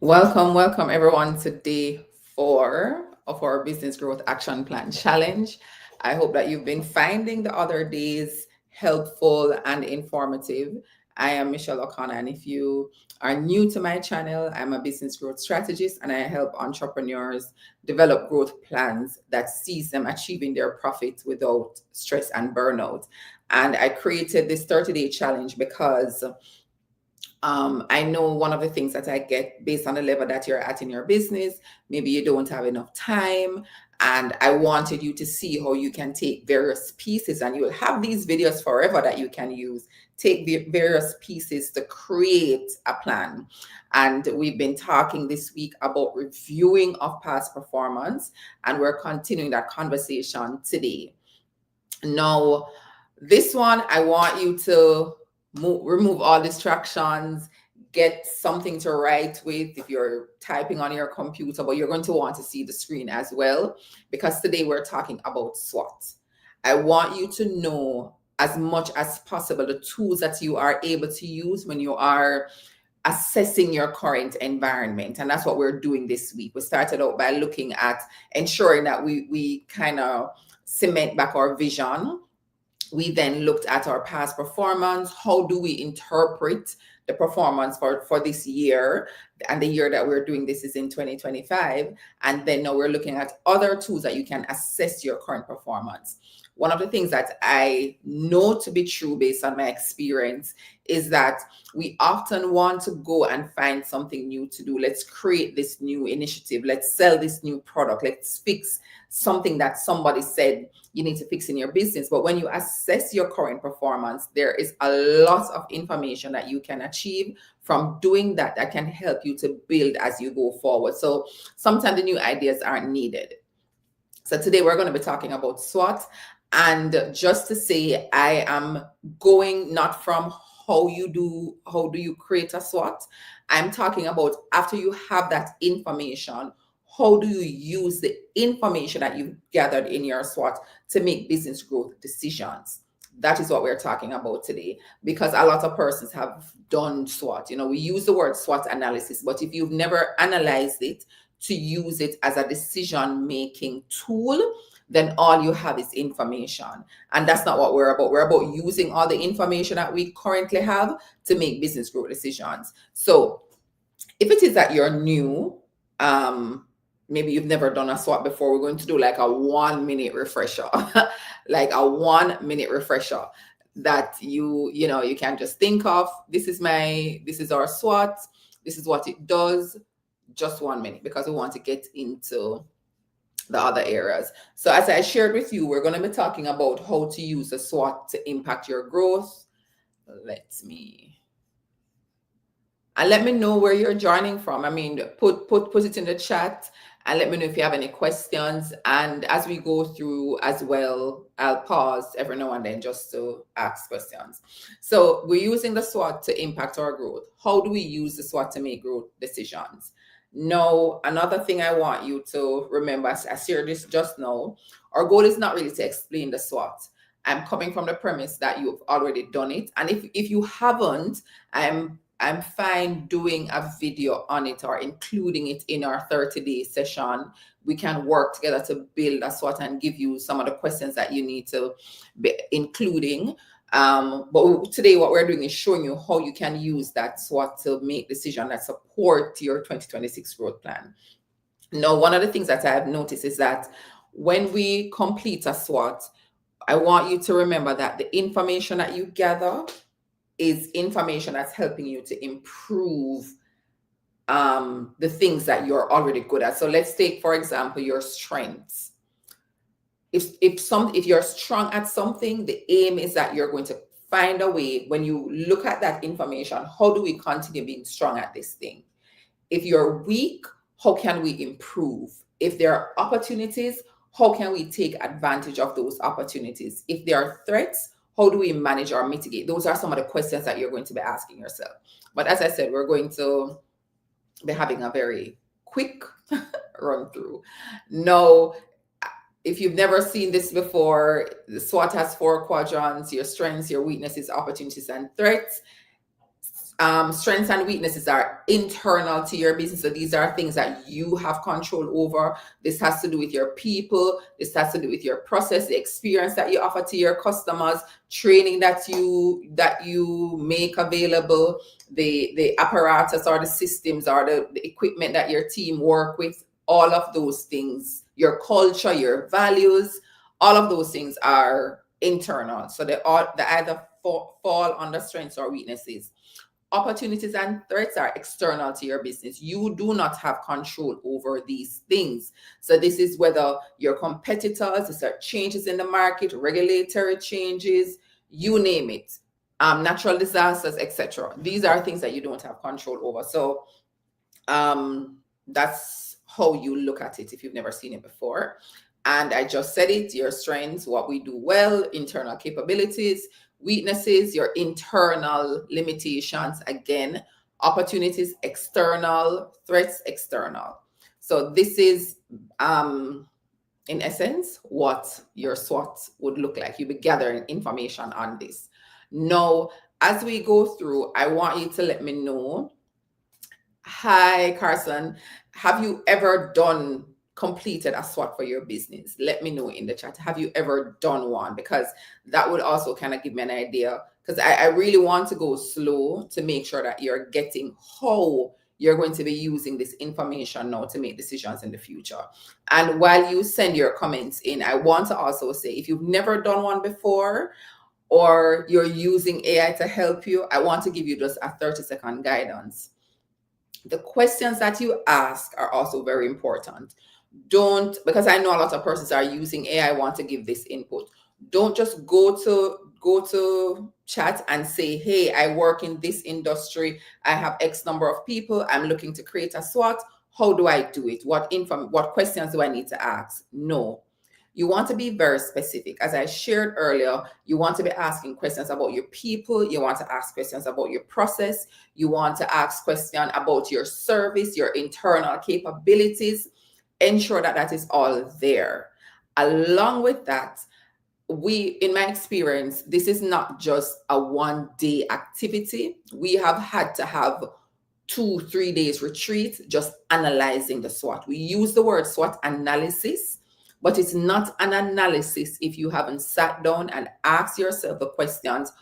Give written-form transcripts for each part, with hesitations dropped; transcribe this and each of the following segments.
Welcome everyone to day 4 of our Business Growth Action Plan Challenge. I hope that you've been finding the other days helpful and informative. I am Michelle O'Connor, and if you are new to my channel, I'm a business growth strategist and I help entrepreneurs develop growth plans that sees them achieving their profits without stress and burnout. And I created this 30-day challenge because I know one of the things that I get based on the level that you're at in your business, maybe you don't have enough time. And I wanted you to see how you can take various pieces, and you'll have these videos forever that you can use. Take the various pieces to create a plan. And we've been talking this week about reviewing of past performance, and we're continuing that conversation today. Now, this one, I want you to remove all distractions, get something to write with if you're typing on your computer, but you're going to want to see the screen as well, because today we're talking about SWOT. I want you to know as much as possible the tools that you are able to use when you are assessing your current environment. And that's what we're doing this week. We started out by looking at ensuring that we kind of cement back our vision. We then looked at our past performance. How do we interpret the performance for this year? And the year that we're doing this is in 2025. And then now we're looking at other tools that you can assess your current performance. One of the things that I know to be true based on my experience is that we often want to go and find something new to do. Let's create this new initiative. Let's sell this new product. Let's fix something that somebody said you need to fix in your business. But when you assess your current performance, there is a lot of information that you can achieve from doing that can help you to build as you go forward. So sometimes the new ideas aren't needed. So today we're going to be talking about SWOT. And just to say, I am going not from how do you create a SWOT. I'm talking about after you have that information, how do you use the information that you've gathered in your SWOT to make business growth decisions? That is what we're talking about today, because a lot of persons have done SWOT. We use the word SWOT analysis, but if you've never analyzed it to use it as a decision-making tool, then all you have is information. And that's not what we're about. We're about using all the information that we currently have to make business growth decisions. So if it is that you're new, maybe you've never done a SWOT before, we're going to do like a 1-minute refresher, like a 1-minute refresher that you can just think of. This is our SWOT. This is what it does. Just 1 minute, because we want to get into the other areas. So as I shared with you, we're going to be talking about how to use the SWOT to impact your growth. Let me know where you're joining from. I mean, put it in the chat and let me know if you have any questions. And as we go through as well, I'll pause every now and then just to ask questions. So we're using the SWOT to impact our growth. How do we use the SWOT to make growth decisions? Now, another thing I want you to remember, as I shared this just now, our goal is not really to explain the SWOT. I'm coming from the premise that you've already done it. And if you haven't, I'm fine doing a video on it or including it in our 30-day session. We can work together to build a SWOT and give you some of the questions that you need to be including. But today what we're doing is showing you how you can use that SWOT to make decisions that support your 2026 growth plan. Now, one of the things that I have noticed is that when we complete a SWOT, I want you to remember that the information that you gather is information that's helping you to improve the things that you're already good at. So let's take, for example, your strengths. If you're strong at something, the aim is that you're going to find a way, when you look at that information, how do we continue being strong at this thing? If you're weak, how can we improve? If there are opportunities, how can we take advantage of those opportunities? If there are threats, how do we manage or mitigate? Those are some of the questions that you're going to be asking yourself. But as I said, we're going to be having a very quick run through. Now, if you've never seen this before, the SWOT has 4 quadrants: your strengths, your weaknesses, opportunities, and threats. Strengths and weaknesses are internal to your business. So these are things that you have control over. This has to do with your people. This has to do with your process, the experience that you offer to your customers, training that you make available, the apparatus or the systems or the equipment that your team work with. All of those things, your culture, your values, all of those things are internal. So they either fall under strengths or weaknesses. Opportunities and threats are external to your business. You do not have control over these things. So this is whether your competitors, there are changes in the market, regulatory changes, you name it, natural disasters, etc. These are things that you don't have control over. So that's how you look at it if you've never seen it before. And I just said it, your strengths, what we do well, internal capabilities, weaknesses, your internal limitations, again, opportunities, external, threats, external. So this is, in essence, what your SWOT would look like. You'll be gathering information on this. Now, as we go through, I want you to let me know. Hi, Carson. Have you ever completed a SWOT for your business? Let me know in the chat. Have you ever done one? Because that would also kind of give me an idea. Because I really want to go slow to make sure that you're getting how you're going to be using this information now to make decisions in the future. And while you send your comments in, I want to also say, if you've never done one before, or you're using AI to help you, I want to give you just a 30-second guidance. The questions that you ask are also very important. Because I know a lot of persons are using AI, want to give this input. Don't just go to chat and say, hey, I work in this industry. I have X number of people. I'm looking to create a SWOT. How do I do it? What questions do I need to ask? No. You want to be very specific. As I shared earlier, you want to be asking questions about your people. You want to ask questions about your process. You want to ask questions about your service, your internal capabilities. Ensure that that is all there. Along with that, in my experience, this is not just a one-day activity. We have had to have 2-3 days retreat just analyzing the SWOT. We use the word SWOT analysis, but it's not an analysis if you haven't sat down and asked yourself the questions: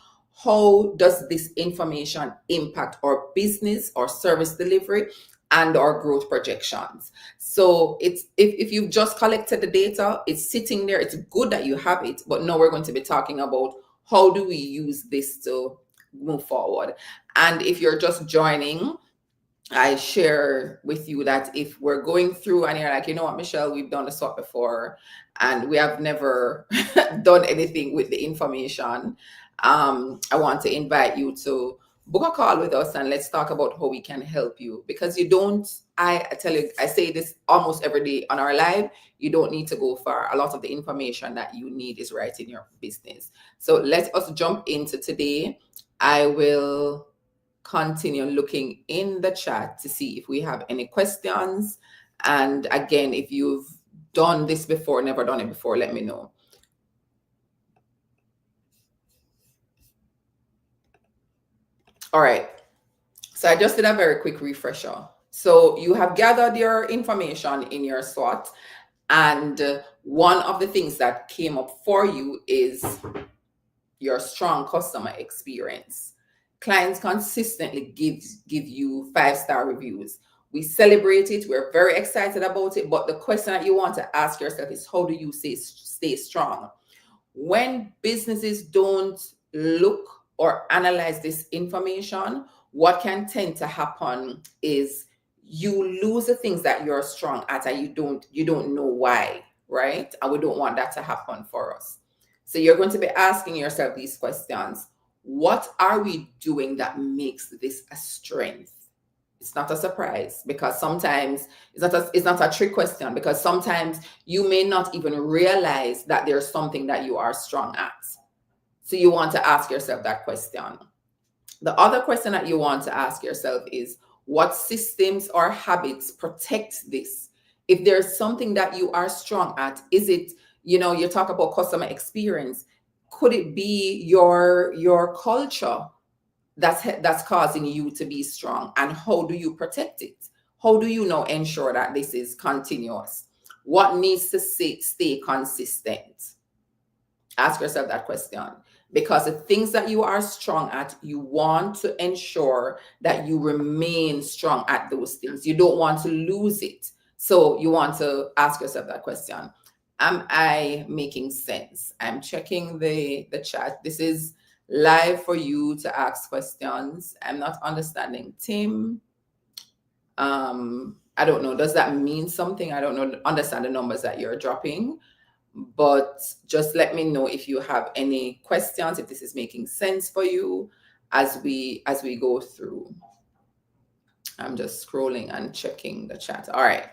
how does this information impact our business, our service delivery, and our growth projections? So it's if you've just collected the data, it's sitting there, it's good that you have it, but now we're going to be talking about how do we use this to move forward. And if you're just joining, I share with you that if we're going through and you're like, you know what, Michelle, we've done the SWOT before and we have never done anything with the information, I want to invite you to book a call with us and let's talk about how we can help you. Because I tell you, I say this almost every day on our live, you don't need to go far. A lot of the information that you need is right in your business. So let us jump into today. I will continue looking in the chat to see if we have any questions. And again, if you've done this before, never done it before, let me know. All right. So I just did a very quick refresher. So you have gathered your information in your SWOT. And one of the things that came up for you is your strong customer experience. Clients consistently give you 5-star reviews. We celebrate it. We're very excited about it. But the question that you want to ask yourself is, how do you stay strong? When businesses don't look or analyze this information, what can tend to happen is you lose the things that you're strong at and you don't know why, right? And we don't want that to happen for us. So you're going to be asking yourself these questions. What are we doing that makes this a strength? It's not a surprise, because sometimes it's not a trick question, because sometimes you may not even realize that there's something that you are strong at. So you want to ask yourself that question. The other question that you want to ask yourself is, what systems or habits protect this? If there's something that you are strong at, is it, you talk about customer experience, could it be your culture? that's causing you to be strong, and how do you protect it? How do you now ensure that this is continuous? What needs to stay consistent? Ask yourself that question, because the things that you are strong at, you want to ensure that you remain strong at those things. You don't want to lose it. So you want to ask yourself that question. Am I making sense? I'm checking the chat. This is live for you to ask questions. I'm not understanding, Tim. I don't know. Does that mean something? I don't know. Understand the numbers that you're dropping, but just let me know if you have any questions, if this is making sense for you as we go through. I'm just scrolling and checking the chat. All right.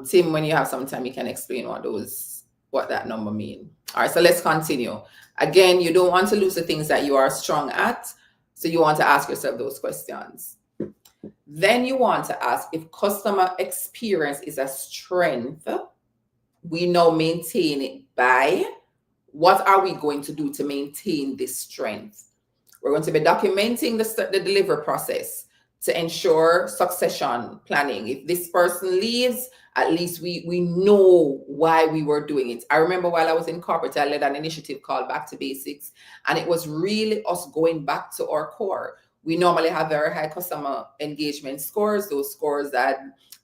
Tim, when you have some time, you can explain what that number mean. All right, so let's continue. Again, you don't want to lose the things that you are strong at, so you want to ask yourself those questions. Then you want to ask, if customer experience is a strength, we now maintain it by, what are we going to do to maintain this strength? We're going to be documenting the delivery process to ensure succession planning. If this person leaves, at least we know why we were doing it. I remember while I was in corporate, I led an initiative called Back to Basics, and it was really us going back to our core. We normally have very high customer engagement scores, those scores that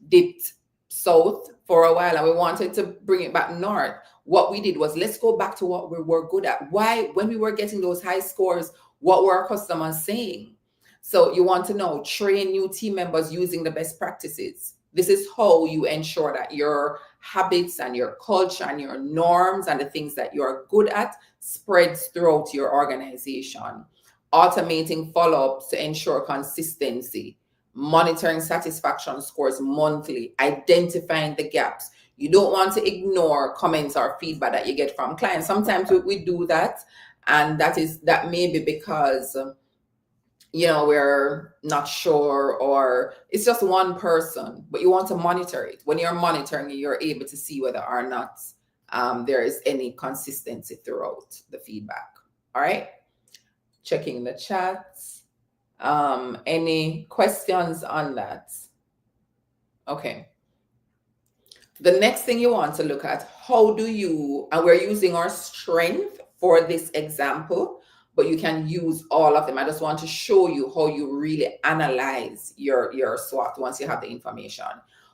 dipped south for a while, and we wanted to bring it back north. What we did was, let's go back to what we were good at. Why, when we were getting those high scores, what were our customers saying? So you want to know, train new team members using the best practices. This is how you ensure that your habits and your culture and your norms and the things that you're good at spreads throughout your organization. Automating follow-ups to ensure consistency. Monitoring satisfaction scores monthly. Identifying the gaps. You don't want to ignore comments or feedback that you get from clients. Sometimes we do that, and that may be because we're not sure, or it's just one person, but you want to monitor it. When you're monitoring, you're able to see whether or not there is any consistency throughout the feedback. All right. Checking the chats. Any questions on that? Okay. The next thing you want to look at, and we're using our strength for this example, but you can use all of them. I just want to show you how you really analyze your SWOT once you have the information.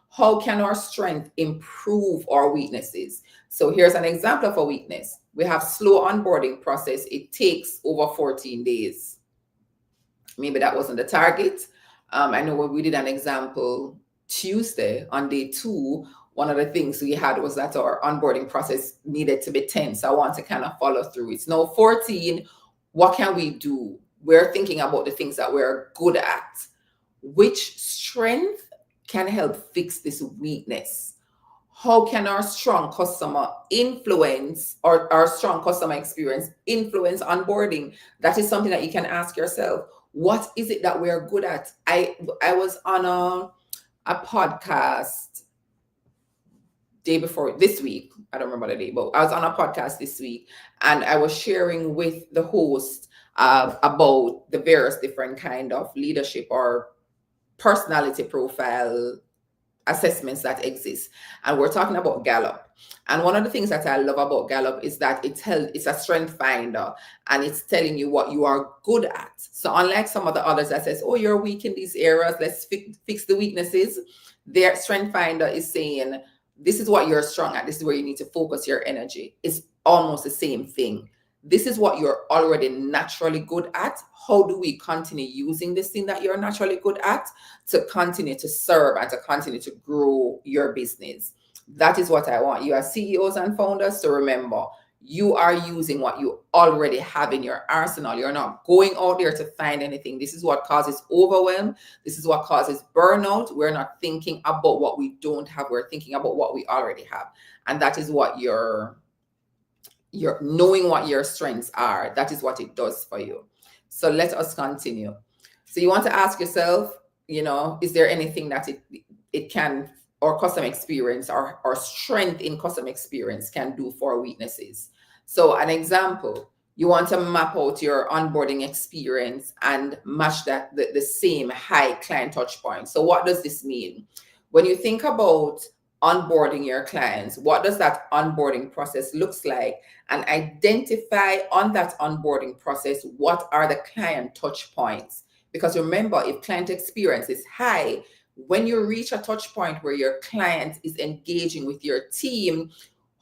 How can our strength improve our weaknesses? So here's an example of a weakness. We have slow onboarding process. It takes over 14 days. Maybe that wasn't the target. I know when we did an example Tuesday on day 2, one of the things we had was that our onboarding process needed to be 10. So I want to kind of follow through. It's now 14. What can we do? We're thinking about the things that we're good at. Which strength can help fix this weakness? How can our strong customer influence or our strong customer experience influence onboarding? That is something that you can ask yourself. What is it that we're good at? I was on a podcast day before this week. I don't remember the day, but I was on a podcast this week, and I was sharing with the host about the various different kind of leadership or personality profile assessments that exist. And we're talking about Gallup. And one of the things that I love about Gallup is that it's a strength finder, and it's telling you what you are good at. So unlike some of the others that says, oh, you're weak in these areas, let's fix the weaknesses, their strength finder is saying, this is what you're strong at. This is where you need to focus your energy. It's almost the same thing. This is what you're already naturally good at. How do we continue using this thing that you're naturally good at to continue to serve and to continue to grow your business? That is what I want you as CEOs and founders to remember. You are using what you already have in your arsenal. You're not going out there to find anything. This is what causes overwhelm. This is what causes burnout. We're not thinking about what we don't have. We're thinking about what we already have. And that is what you're knowing what your strengths are. That is what it does for you. So let us continue. So you want to ask yourself, is there anything that it can, or customer experience or strength in customer experience can do for weaknesses? So an example, You want to map out your onboarding experience and match that the same high client touch point. So what does this mean? When you think about onboarding your clients, what does that onboarding process looks like? And identify on that onboarding process, what are the client touch points? Because remember, if client experience is high, when you reach a touch point where your client is engaging with your team,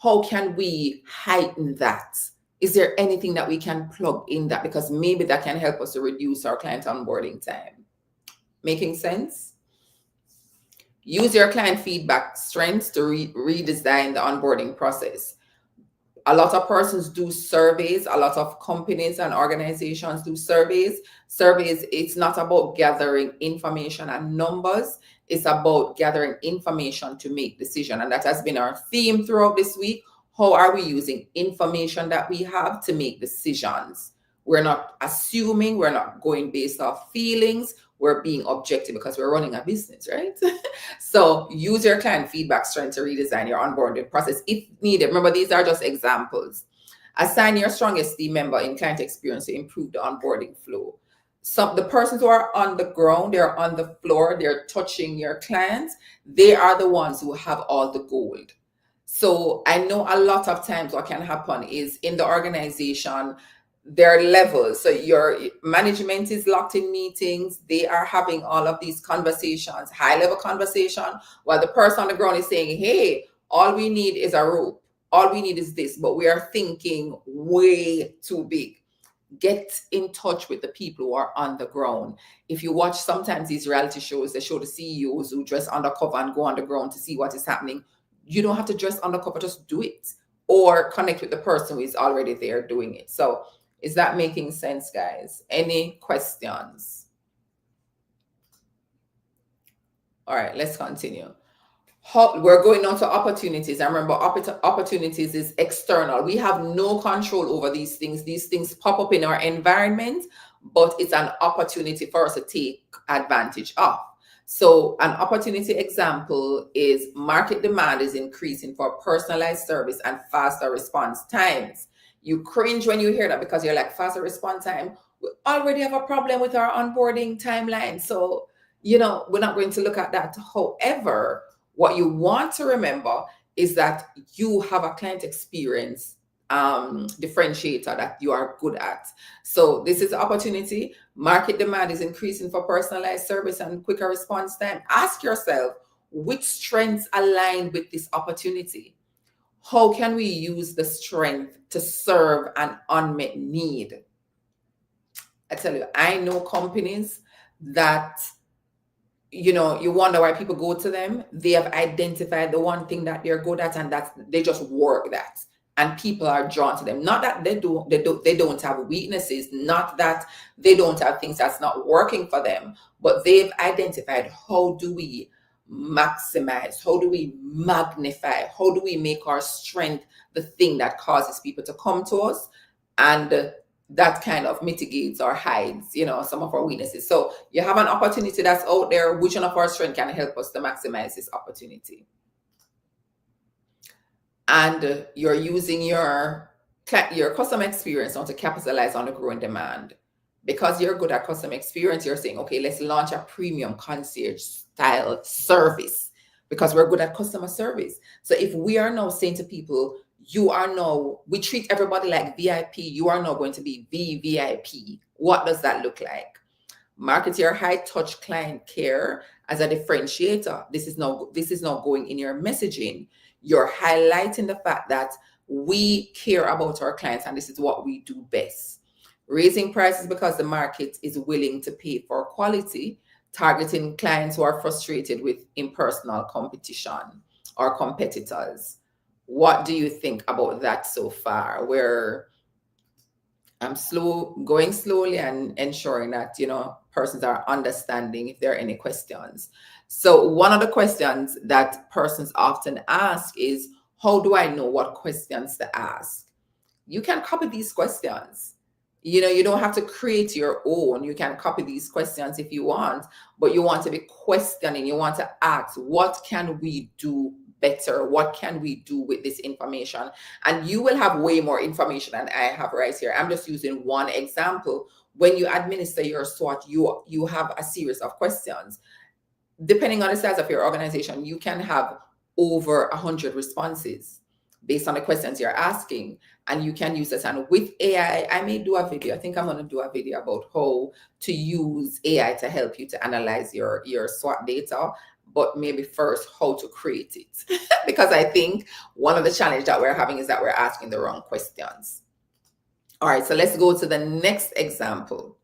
how can we heighten that? Is there anything that we can plug in that? Because maybe that can help us to reduce our client onboarding time. Making sense? Use your client feedback strengths to redesign the onboarding process. A lot of persons do surveys. A lot of companies and organizations do surveys. Surveys, it's not about gathering information and numbers. It's about gathering information to make decision. And that has been our theme throughout this week. How are we using information that we have to make decisions? We're not assuming, we're not going based off feelings. We're being objective because we're running a business, right? So use your client feedback strength to redesign your onboarding process if needed. Remember, these are just examples. Assign your strongest team member in client experience to improve the onboarding flow. The persons who are on the ground, they're on the floor, they're touching your clients, they are the ones who have all the gold. So I know a lot of times what can happen is in the organization, there are levels. So your management is locked in meetings. They are having all of these conversations, high level conversation, while the person on the ground is saying, hey, all we need is a rope. All we need is this, but we are thinking way too big. Get in touch with the people who are on the ground. If you watch sometimes these reality shows, they show the CEOs who dress undercover and go on the ground to see what is happening. You don't have to dress undercover, just do it. Or connect with the person who is already there doing it. So is that making sense, guys? Any questions? All right, let's continue. We're going on to opportunities. And remember, opportunities is external. We have no control over these things. These things pop up in our environment, but it's an opportunity for us to take advantage of. So an opportunity example is market demand is increasing for personalized service and faster response times. You cringe when you hear that because you're like, faster response time. We already have a problem with our onboarding timeline. So, we're not going to look at that. However, what you want to remember is that you have a client experience differentiator that you are good at. So this is opportunity. Market demand is increasing for personalized service and quicker response time. Ask yourself, which strengths align with this opportunity? How can we use the strength to serve an unmet need? I tell you, I know companies that, you wonder why people go to them. They have identified the one thing that they're good at, and that's they just work that. And people are drawn to them. Not that they don't have weaknesses, not that they don't have things that's not working for them, but they've identified, how do we maximize, how do we magnify, how do we make our strength the thing that causes people to come to us, and that kind of mitigates or hides, some of our weaknesses. So you have an opportunity that's out there. Which one of our strengths can help us to maximize this opportunity? And you're using your customer experience now to capitalize on the growing demand. Because you're good at customer experience, you're saying, okay, let's launch a premium concierge style service because we're good at customer service. So if we are now saying to people, we treat everybody like VIP, you are now going to be VVIP. What does that look like? Market your high touch client care as a differentiator. This is now going in your messaging. You're highlighting the fact that we care about our clients and this is what we do best. Raising prices because the market is willing to pay for quality. Targeting clients who are frustrated with impersonal competition or competitors. What do you think about that so far? Where I'm going slowly and ensuring that, persons are understanding if there are any questions. So one of the questions that persons often ask is, how do I know what questions to ask? You can copy these questions. You don't have to create your own. You can copy these questions if you want, but you want to be questioning. You want to ask, what can we do better? What can we do with this information? And you will have way more information than I have right here. I'm just using one example. When you administer your SWOT, you have a series of questions. Depending on the size of your organization, you can have over 100 responses based on the questions you're asking, and you can use this. And with AI, I may do a video. I think I'm going to do a video about how to use AI to help you to analyze your SWOT data, but maybe first how to create it. Because I think one of the challenges that we're having is that we're asking the wrong questions. All right, so let's go to the next example.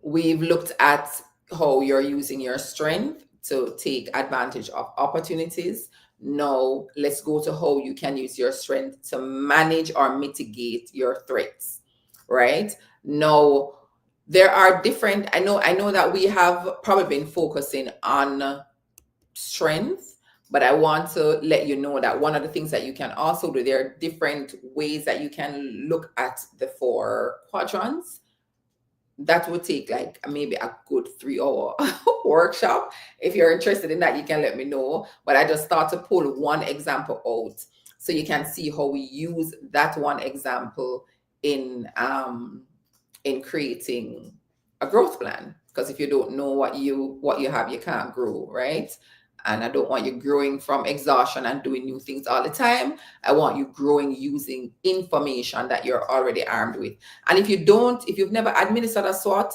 We've looked at how you're using your strength to take advantage of opportunities. Now, let's go to how you can use your strength to manage or mitigate your threats, right? Now, there are different, I know that we have probably been focusing on strength, but I want to let you know that one of the things that you can also do, there are different ways that you can look at the 4 quadrants. That would take like maybe a good 3-hour workshop. If you're interested in that, you can let me know. But I just thought to pull one example out so you can see how we use that one example in creating a growth plan. Because if you don't know what you have, you can't grow, right? And I don't want you growing from exhaustion and doing new things all the time. I want you growing using information that you're already armed with. And if you've never administered a SWOT,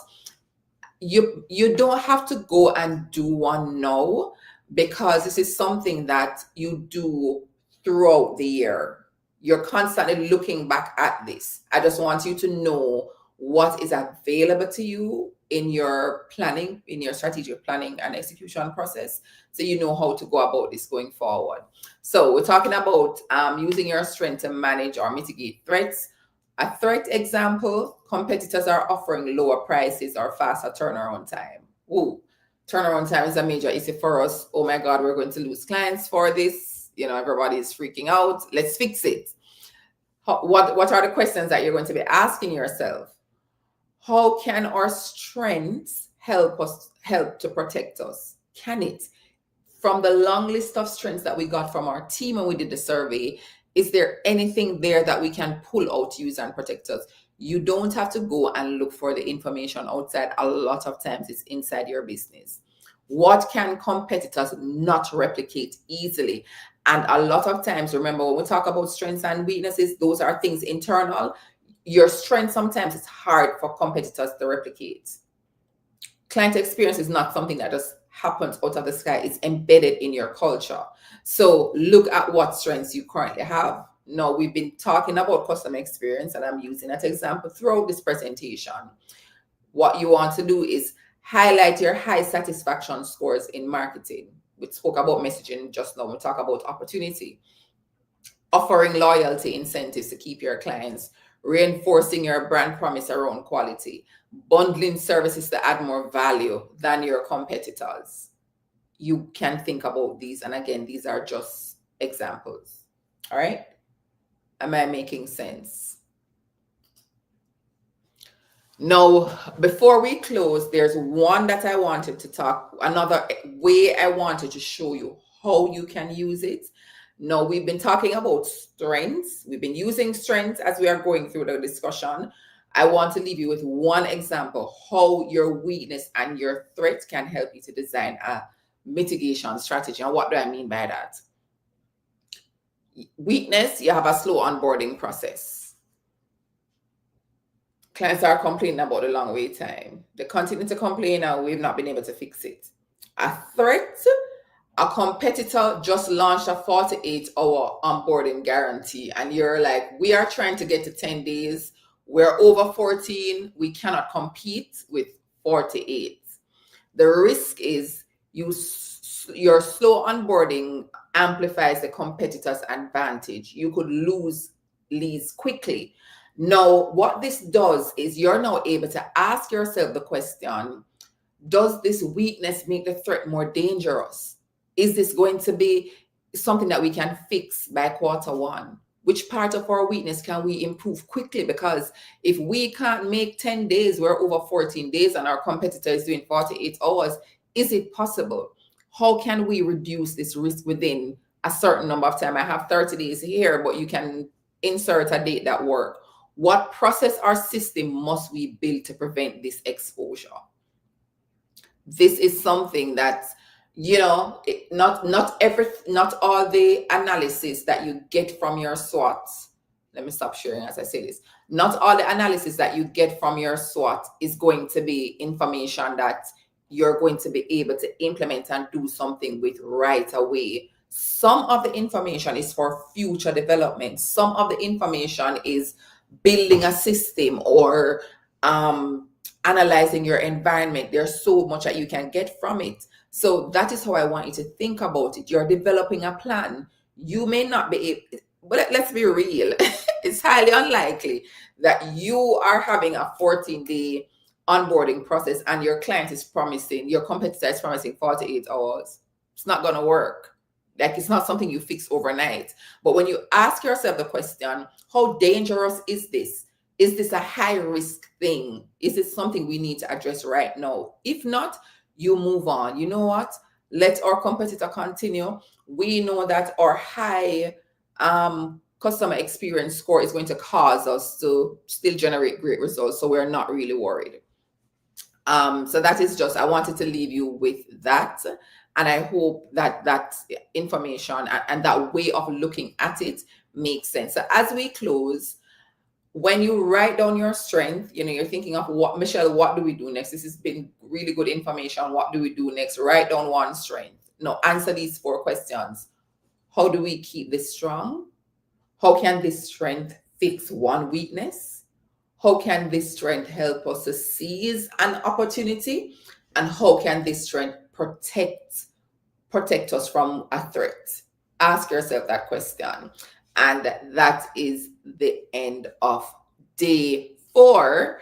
you don't have to go and do one now, because this is something that you do throughout the year. You're constantly looking back at this. I just want you to know what is available to you in your planning, in your strategic planning and execution process, so you know how to go about this going forward. So we're talking about using your strength to manage or mitigate threats. A threat example: competitors are offering lower prices or faster turnaround time. Ooh, turnaround time is a major issue for us. Oh my God, we're going to lose clients for this. Everybody is freaking out. Let's fix it. What are the questions that you're going to be asking yourself? How can our strengths help to protect us? Can it? From the long list of strengths that we got from our team when we did the survey, is there anything there that we can pull out, use, and protect us? You don't have to go and look for the information outside. A lot of times it's inside your business. What can competitors not replicate easily? And a lot of times, remember, when we talk about strengths and weaknesses, those are things internal. Your strength sometimes is hard for competitors to replicate. Client experience is not something that just happens out of the sky. It's embedded in your culture. So look at what strengths you currently have. Now, we've been talking about customer experience, and I'm using that example throughout this presentation. What you want to do is highlight your high satisfaction scores in marketing. We spoke about messaging just now. We talk about opportunity. Offering loyalty incentives to keep your clients. Reinforcing your brand promise around quality. Bundling services to add more value than your competitors. You can think about these. And again, these are just examples. All right? Am I making sense? Now, before we close, there's one that I wanted to talk, another way I wanted to show you how you can use it. Now, we've been talking about strengths. We've been using strengths as we are going through the discussion. I want to leave you with one example, how your weakness and your threat can help you to design a mitigation strategy. And what do I mean by that? Weakness, you have a slow onboarding process. Clients are complaining about the long wait time. They continue to complain and we've not been able to fix it. A threat, a competitor just launched a 48-hour onboarding guarantee, and you're like, we are trying to get to 10 days. We're over 14. We cannot compete with 48. The risk is your slow onboarding amplifies the competitor's advantage. You could lose leads quickly. Now, what this does is you're now able to ask yourself the question, does this weakness make the threat more dangerous? Is this going to be something that we can fix by Q1? Which part of our weakness can we improve quickly? Because if we can't make 10 days, we're over 14 days and our competitor is doing 48 hours, is it possible? How can we reduce this risk within a certain number of time. I have 30 days here, but you can insert a date that work. What process or system must we build to prevent this exposure? This is something that, not all the analysis that you get from your SWOT. Let me stop sharing as I say this. Not all the analysis that you get from your SWOT is going to be information that you're going to be able to implement and do something with right away. Some of the information is for future development. Some of the information is building a system or analyzing your environment. There's so much that you can get from it. So that is how I want you to think about it. You're developing a plan. You may not be able, but let's be real. It's highly unlikely that you are having a 14-day onboarding process and your client is promising, your competitor is promising 48 hours. It's not going to work. Like, it's not something you fix overnight. But when you ask yourself the question, how dangerous is this? Is this a high risk thing? Is it something we need to address right now? If not, you move on. You know what? Let our competitor continue. We know that our high customer experience score is going to cause us to still generate great results. So we're not really worried. So that is just, I wanted to leave you with that. And I hope that that information and that way of looking at it makes sense. So as we close, when you write down your strength, you're thinking of Michelle, what do we do next? This has been really good information. What do we do next? Write down one strength. No, answer these 4 questions. How do we keep this strong? How can this strength fix one weakness? How can this strength help us to seize an opportunity? And how can this strength protect us from a threat? Ask yourself that question. And that is the end of day 4.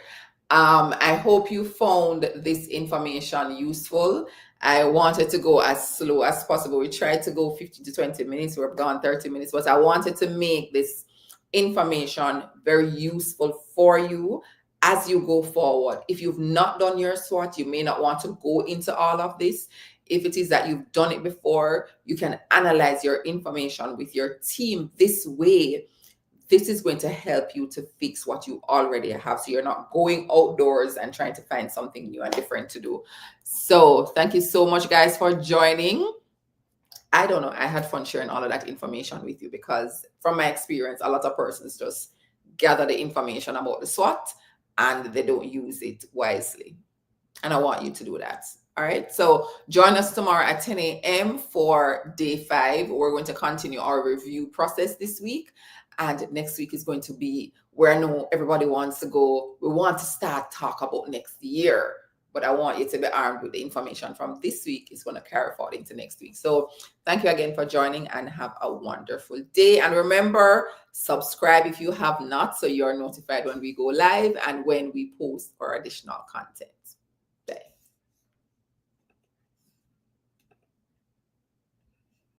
I hope you found this information useful. I wanted to go as slow as possible. We tried to go 15 to 20 minutes. We've gone 30 minutes, but I wanted to make this information very useful for you as you go forward. If you've not done your SWOT, you may not want to go into all of this. If it is that you've done it before, you can analyze your information with your team this way. This is going to help you to fix what you already have. So you're not going outdoors and trying to find something new and different to do. So thank you so much, guys, for joining. I don't know. I had fun sharing all of that information with you because from my experience, a lot of persons just gather the information about the SWOT and they don't use it wisely. And I want you to do that. All right. So join us tomorrow at 10 a.m. for day 5. We're going to continue our review process this week. And next week is going to be where I know everybody wants to go. We want to start talk about next year. But I want you to be armed with the information from this week. It's going to carry forward into next week. So thank you again for joining and have a wonderful day. And remember, subscribe if you have not, so you're notified when we go live and when we post for additional content.